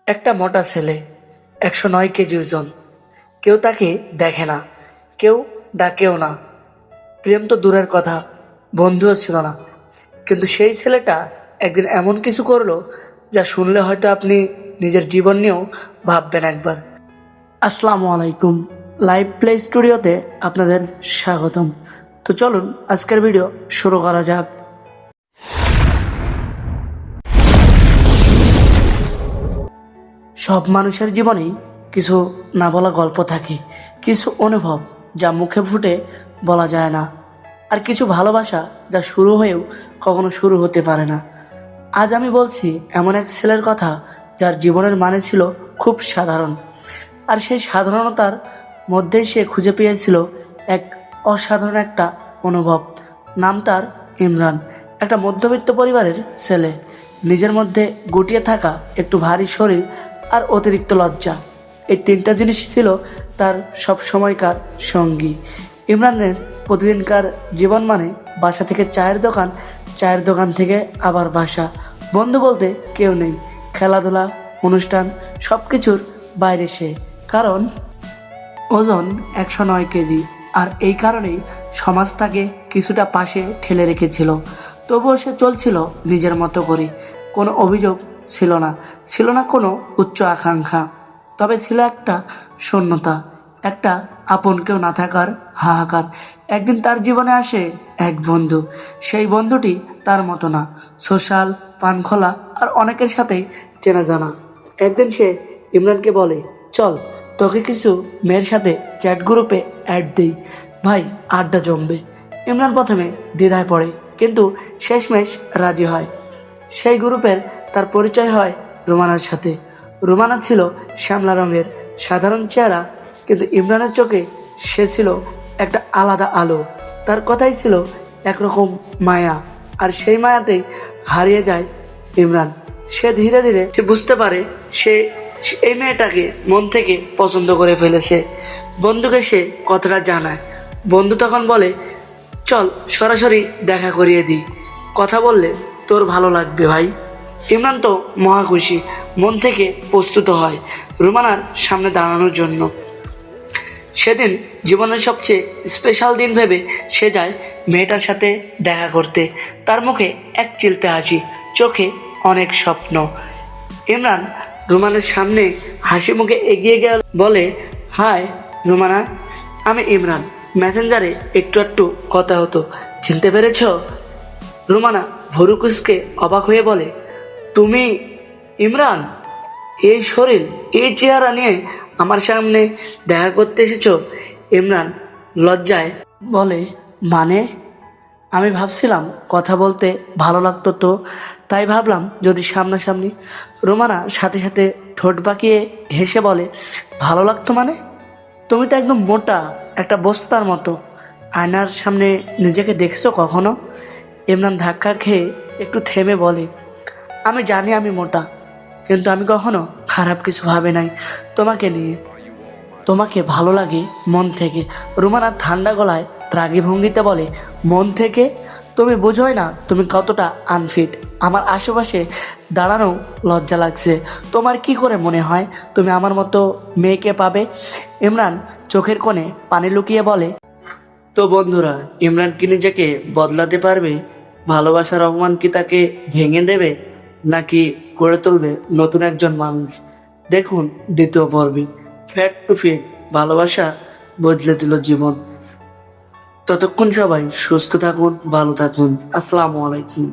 একটা মোটা ছেলে, 109 কেজি ওজন। কেউ তাকে দেখে না, কেউ ডাকেও না। প্রেম তো দূরের কথা, বন্ধুও ছিল না। কিন্তু সেই ছেলেটা একদিন এমন কিছু করলো যা শুনলে হয়তো আপনি নিজের জীবন নিয়েও ভাববেন একবার। আসসালামু আলাইকুম, লাইভ প্লে স্টুডিওতে আপনাদের স্বাগতম। তো চলুন আজকের ভিডিও শুরু করা যাক। সব মানুষের জীবনেই কিছু না বলা গল্প থাকে, কিছু অনুভব যা মুখে ফুটে বলা যায় না, আর কিছু ভালোবাসা যা শুরু হয়েও কখনো শুরু হতে পারে না। আজ আমি বলছি এমন এক ছেলের কথা যার জীবনের মানে ছিল খুব সাধারণ, আর সেই সাধারণতার মধ্যেই সে খুঁজে পেয়েছিল এক অসাধারণ একটা অনুভব। নাম তার ইমরান। একটা মধ্যবিত্ত পরিবারের ছেলে, নিজের মধ্যে গুটিয়ে থাকা একটু ভারী শরীর আর অতিরিক্ত লজ্জা, এই তিনটা জিনিস ছিল তার সব সময়কার সঙ্গী। ইমরানের প্রতিদিনকার জীবন মানে বাসা থেকে চায়ের দোকান, চায়ের দোকান থেকে আবার বাসা। বন্ধু বলতে কেউ নেই, খেলাধুলা, অনুষ্ঠান, সব কিছুর বাইরে সে। কারণ ওজন 109 কেজি, আর এই কারণেই সমাজ তাকে কিছুটা পাশে ঠেলে রেখেছিল। তবুও সে চলছিল নিজের মতো করে। কোনো অভিযোগ ছিল না, ছিল না কোনো উচ্চ আকাঙ্ক্ষা, তবে ছিল একটা শূন্যতা, একটা আপন কেউ না থাকার হাহাকার। একদিন তার জীবনে আসে এক বন্ধু। সেই বন্ধুটি তার মতো না, সোশ্যাল, পানখোলা আর অনেকের সাথেই চেনা জানা। একদিন সে ইমরানকে বলে, চল তোকে কিছু মেয়ের সাথে চ্যাট গ্রুপে অ্যাড দিই, ভাই আড্ডা জমবে। ইমরান প্রথমে দ্বিধায় পড়ে, কিন্তু শেষমেশ রাজি হয়। সেই গ্রুপের তার পরিচয় হয় রুমানার সাথে। রুমানা ছিল শ্যামলা রঙের, সাধারণ চেহারা, কিন্তু ইমরানের চোখে সে ছিল একটা আলাদা আলো। তার কথাই ছিল একরকম মায়া, আর সেই মায়াতেই হারিয়ে যায় ইমরান। সে ধীরে ধীরে সে বুঝতে পারে সে সে এই মেয়েটাকে মন থেকে পছন্দ করে ফেলেছে। বন্ধুকে সে কথাটা জানায়। বন্ধু তখন বলে, চল সরাসরি দেখা করিয়ে দিই, কথা বললে তোর ভালো লাগবে ভাই। ইমরান তো মহা খুশি, মন থেকে প্রস্তুত হয় রুমানার সামনে দাঁড়ানোর জন্য। সেদিন জীবনের সবচেয়ে স্পেশাল দিন ভেবে সে যায় মেয়েটার সাথে দেখা করতে। তার মুখে এক চিলতে হাসি, চোখে অনেক স্বপ্ন। ইমরান রুমানের সামনে হাসি মুখে এগিয়ে গেল, বলে, হাই রুমানা, আমি ইমরান। মেসেঞ্জারে একটু একটু কথা হতো, চিনতে পেরেছ? রুমানা ভুরু কুঁচকে অবাক হয়ে বলে, তুমি ইমরান? এই শরীর, এই চেহারা নিয়ে আমার সামনে দেখা করতে এসেছো? ইমরান লজ্জায় বলে, মানে আমি ভাবছিলাম কথা বলতে ভালো লাগতো, তো তাই ভাবলাম যদি সামনাসামনি। রোমানা সাথে সাথে ঠোঁট বাঁকিয়ে হেসে বলে, ভালো লাগতো মানে? তুমি তো একদম মোটা, একটা বস্তার মতো। আয়নার সামনে নিজেকে দেখছো কখনো? ইমরান ধাক্কা খেয়ে একটু থেমে বলে, আমি জানি আমি মোটা, কিন্তু আমি কখনো খারাপ কিছু ভাবে নাই তোমাকে নিয়ে। তোমাকে ভালো লাগে মন থেকে। রুমানা ঠান্ডা গলায় রাগী ভঙ্গিতে বলে, মন থেকে? তুমি বোঝোই না তুমি কতটা আনফিট। আমার আশেপাশে দাঁড়ানো লজ্জা লাগছে। তোমার কি করে মনে হয় তুমি আমার মতো মেয়েকে পাবে? ইমরান চোখের কোণে পানি লুকিয়ে বলে, তো বন্ধুরা, ইমরান কি নিজেকে বদলাতে পারবে? ভালোবাসার অপমান কি তাকে ভেঙে দেবে, নাকি গড়ে তুলবে নতুন একজন মানুষ? দেখুন দ্বিতীয় পর্বে। ফ্যাট টু ফিট, ভালোবাসা বদলে দিল জীবন। ততক্ষণ সবাই সুস্থ থাকুন, ভালো থাকুন। আসসালামু আলাইকুম।